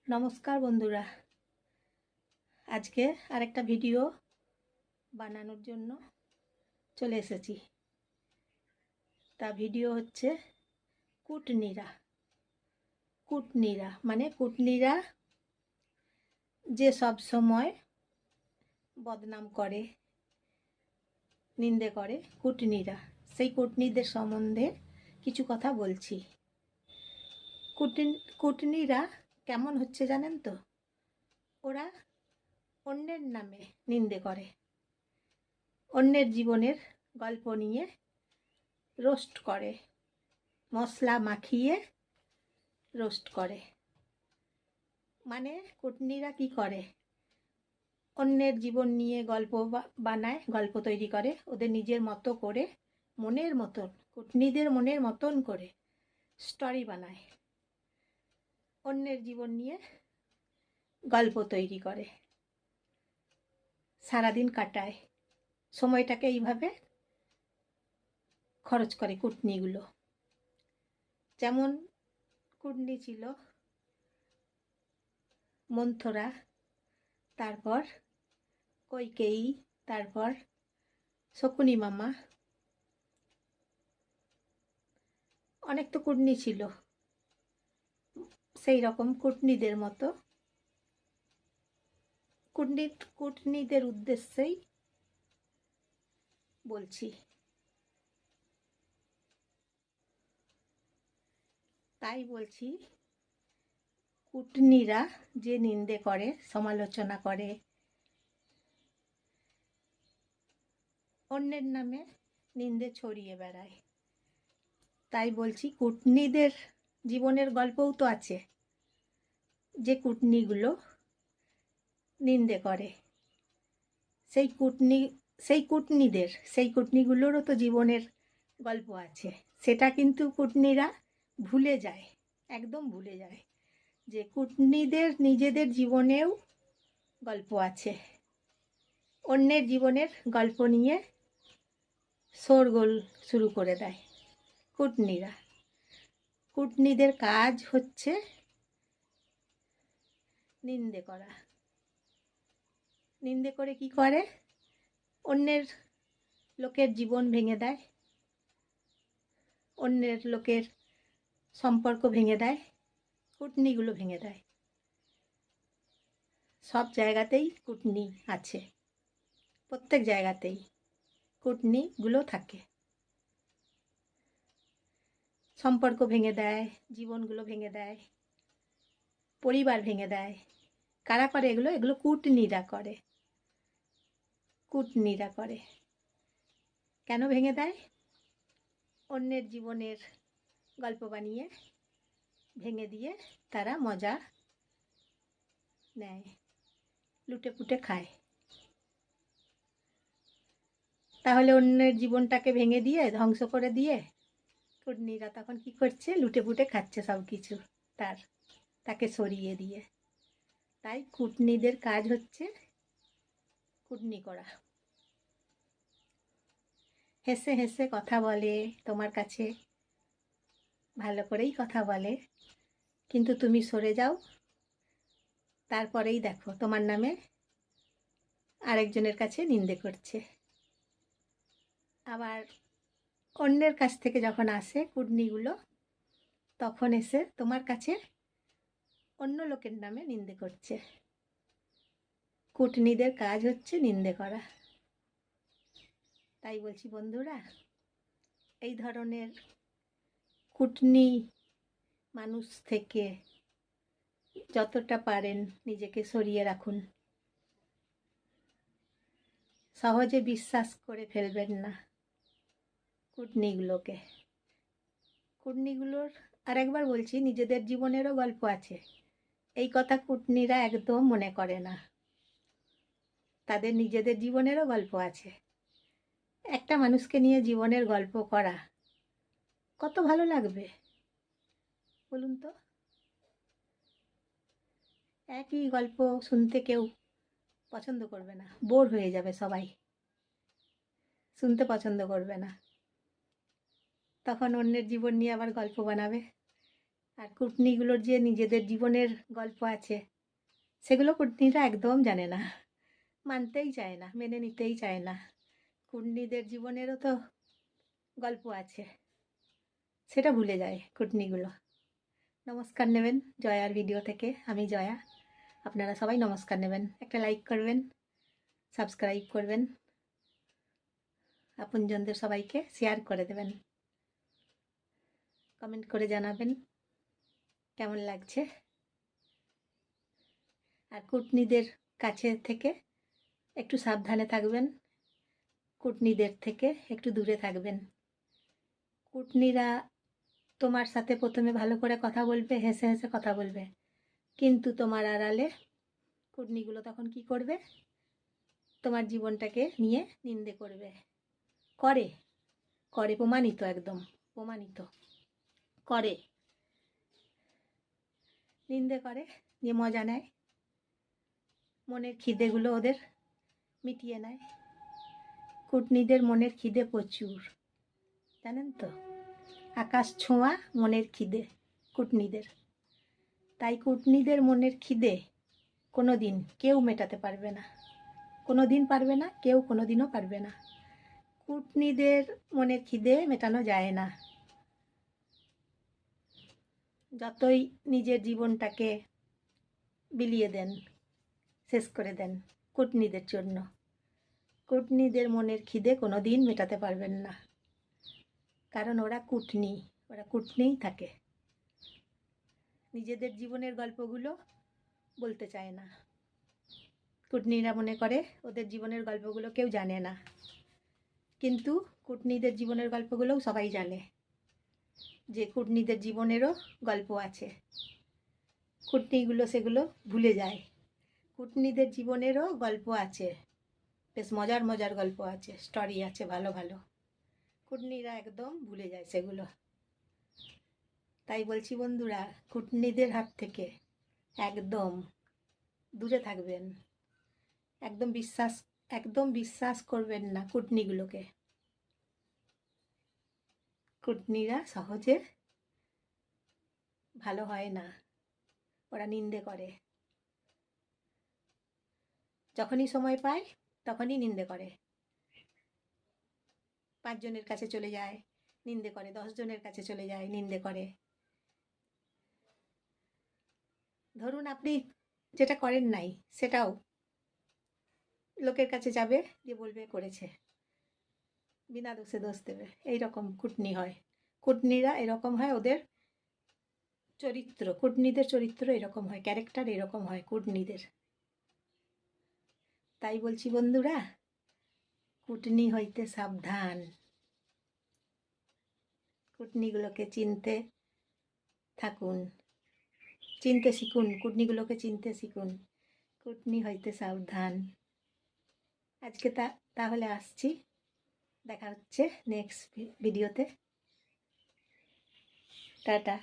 নমস্কার বন্ধুরা, আজকে আরেকটা ভিডিও বানানোর জন্য চলে এসেছি। তা ভিডিও হচ্ছে কুটনীরা। কুটনীরা মানে কুটনীরা যে সব সময় বদনাম করে, নিন্দে করে, কুটনীরা, সেই কুটনীদের সম্বন্ধে কিছু কথা বলছি। কুটনীরা কেমন হচ্ছে জানেন তো? ওরা অন্যের নামে নিন্দে করে, অন্যের জীবনের গল্প নিয়ে রোস্ট করে, মশলা মাখিয়ে রোস্ট করে। মানে কুটনীরা কি করে, অন্যের জীবন নিয়ে গল্প বানায়, গল্প তৈরি করে, ওদের নিজের মতো করে, মনের মতন, কুটনীদের মনের মতন করে স্টোরি বানায়, অন্যের জীবন নিয়ে গল্প তৈরি করে, সারাদিন কাটায়, সময়টাকে এইভাবে খরচ করে কুটনীগুলো। যেমন কুটনী ছিল মন্থরা, তারপর কইকেয়ী, তারপর শকুনি মামা, অনেক তো কুটনী ছিল। সেই রকম কুটনীদের মতো কুটনীদের উদ্দেশ্যেই বলছি। তাই বলছি, কুটনীরা যে নিন্দে করে, সমালোচনা করে, অন্যের নামে নিন্দে ছড়িয়ে বেড়ায়, তাই বলছি কুটনীদের জীবনের গল্পও তো আছে, যে কুটনীগুলো নিন্দে করে, সেই কুটনীগুলোরও তো জীবনের গল্প আছে। সেটা কিন্তু কুটনীরা ভুলে যায়, একদম ভুলে যায় যে কুটনীদের নিজেদের জীবনেও গল্প আছে। অন্যের জীবনের গল্প নিয়ে শোরগোল শুরু করে দেয় কুটনীরা। কুটনীদের কাজ হচ্ছে নিন্দে করা। নিন্দে করে কি করে? অন্যের লোকের জীবন ভেঙে দেয়, অন্যের লোকের সম্পর্ক ভেঙে দেয়, কুটনীগুলো ভেঙে দেয়। সব জায়গাতেই কুটনী আছে, প্রত্যেক জায়গাতেই কুটনীগুলো থাকে। সম্পর্ক ভেঙে দেয়, জীবনগুলো ভেঙে দেয়, পরিবার ভেঙে দেয়। কারা করে এগুলো? এগুলো কুটনীরা করে। কুটনীরা করে। কেন ভেঙে দেয়? অন্যের জীবনের গল্প বানিয়ে ভেঙে দিয়ে তারা মজা নেয়, লুটে পুটে খায়। তাহলে অন্যের জীবনটাকে ভেঙে দিয়ে, ধ্বংস করে দিয়ে কুটনীরা তখন কি করছে? লুটে পুটে খাচ্ছে সব কিছু, তাকে সরিয়ে দিয়ে। তাই কুটনীদের কাজ হচ্ছে কুটনী করা। হেসে হেসে কথা বলে তোমার কাছে, ভালো করেই কথা বলে, কিন্তু তুমি সরে যাও, তারপরেই দেখো তোমার নামে আরেকজনের কাছে নিন্দে করছে। আবার অন্যের কাছ থেকে যখন আসে কুটনীগুলো, তখন এসে তোমার কাছে অন্য লোকের নামে নিন্দে করছে। কুটনীদের কাজ হচ্ছে নিন্দে করা। তাই বলছি বন্ধুরা, এই ধরনের কুটনী মানুষ থেকে যতটা পারেন নিজেকে সরিয়ে রাখুন। সহজে বিশ্বাস করে ফেলবেন না কুটনীগুলোকে। কুটনীগুলোর আরেকবার বলছি, নিজেদের জীবনেরও গল্প আছে। এই কথা কুটনীরা একদম মনে করে না। তাদের নিজেদের জীবনেরও গল্প আছে। একটা মানুষকে নিয়ে জীবনের গল্প করা কত ভালো লাগবে বলুন তো? একই গল্প শুনতে কেউ পছন্দ করবে না, বোর হয়ে যাবে সবাই, শুনতে পছন্দ করবে না। তখন অন্যের জীবন নিয়ে আবার গল্প বানাবে, আর কুটনিগুলোর যে নিজেদের জীবনের গল্প আছে সেগুলো কুটনিরা একদম জানে না, মানতেই চায় না, মেনে নিতেই চায় না। কুটনিদের জীবনেরও তো গল্প আছে, সেটা ভুলে যায় কুটনিগুলো। নমস্কার নেবেন জয়ার ভিডিও থেকে, আমি জয়া। আপনারা সবাই নমস্কার নেবেন, একটা লাইক করবেন, সাবস্ক্রাইব করবেন, আপনজনদের সবাইকে শেয়ার করে দেবেন, কমেন্ট করে জানাবেন কেমন লাগছে। আর কুটনিদের কাছে থেকে একটু সাবধানে থাকবেন, কুটনিদের থেকে একটু দূরে থাকবেন। কুটনিরা তোমার সাথে প্রথমে ভালো করে কথা বলবে, হেসে হেসে কথা বলবে, কিন্তু তোমার আড়ালে কুটনিগুলো তখন কি করবে? তোমার জীবনটাকে নিয়ে নিন্দে করবে। করে করে প্রমাণিত, একদম প্রমাণিত, করে নিন্দে করে, নিয়ে মজা নেয়, মনের খিদেগুলো ওদের মিটিয়ে নেয়। কুটনিদের মনের খিদে প্রচুর, জানেন তো, আকাশ ছোঁয়া মনের খিদে কুটনিদের। তাই কুটনিদের মনের খিদে কোনো দিন কেউ মেটাতে পারবে না, কোনো দিন পারবে না, কেউ কোনো দিনও পারবে না। কুটনিদের মনের খিদে মেটানো যায় না। যতই নিজের জীবনটাকে বিলিয়ে দেন, শেষ করে দেন কুটনিদের জন্য, কুটনিদের মনের খিদে কোনো দিন মেটাতে পারবেন না। কারণ ওরা কুটনি, ওরা কুটনিই থাকে। নিজেদের জীবনের গল্পগুলো বলতে চায় না। কুটনিরা মনে করে ওদের জীবনের গল্পগুলো কেউ জানে না, কিন্তু কুটনিদের জীবনের গল্পগুলোও সবাই জানে, যে কুটনিদের জীবনেরও গল্প আছে। কুটনিগুলো সেগুলো ভুলে যায়। কুটনিদের জীবনেরও গল্প আছে, বেশ মজার মজার গল্প আছে, স্টোরি আছে ভালো ভালো, কুটনিরা একদম ভুলে যায় সেগুলো। তাই বলছি বন্ধুরা, কুটনিদের হাত থেকে একদম দূরে থাকবেন, একদম বিশ্বাস করবেন না কুটনিগুলোকে। কুটনিরা সহজে ভালো হয় না, ওরা নিন্দে করে, যখনই সময় পায় তখনই নিন্দে করে। 5 জনের কাছে চলে যায়, নিন্দে করে, 10 জনের কাছে চলে যায়, নিন্দে করে। ধরুন আপনি যেটা করেন নাই সেটাও লোকের কাছে যাবে, দিয়ে বলবে করেছে, বিনা দোষে দোষ দেবে। এইরকম কুটনি হয়, কুটনিরা এরকম হয়, ওদের চরিত্র, কুটনিদের চরিত্র এরকম হয়, ক্যারেক্টার এরকম হয় কুটনিদের। তাই বলছি বন্ধুরা, কুটনি হইতে সাবধান, কুটনিগুলোকে চিনতে থাকুন, চিনতে শিখুন, কুটনিগুলোকে চিনতে শিখুন, কুটনি হইতে সাবধান। আজকে তাহলে আসছি, দেখা হচ্ছে নেক্সট ভিডিওতে। টাটা।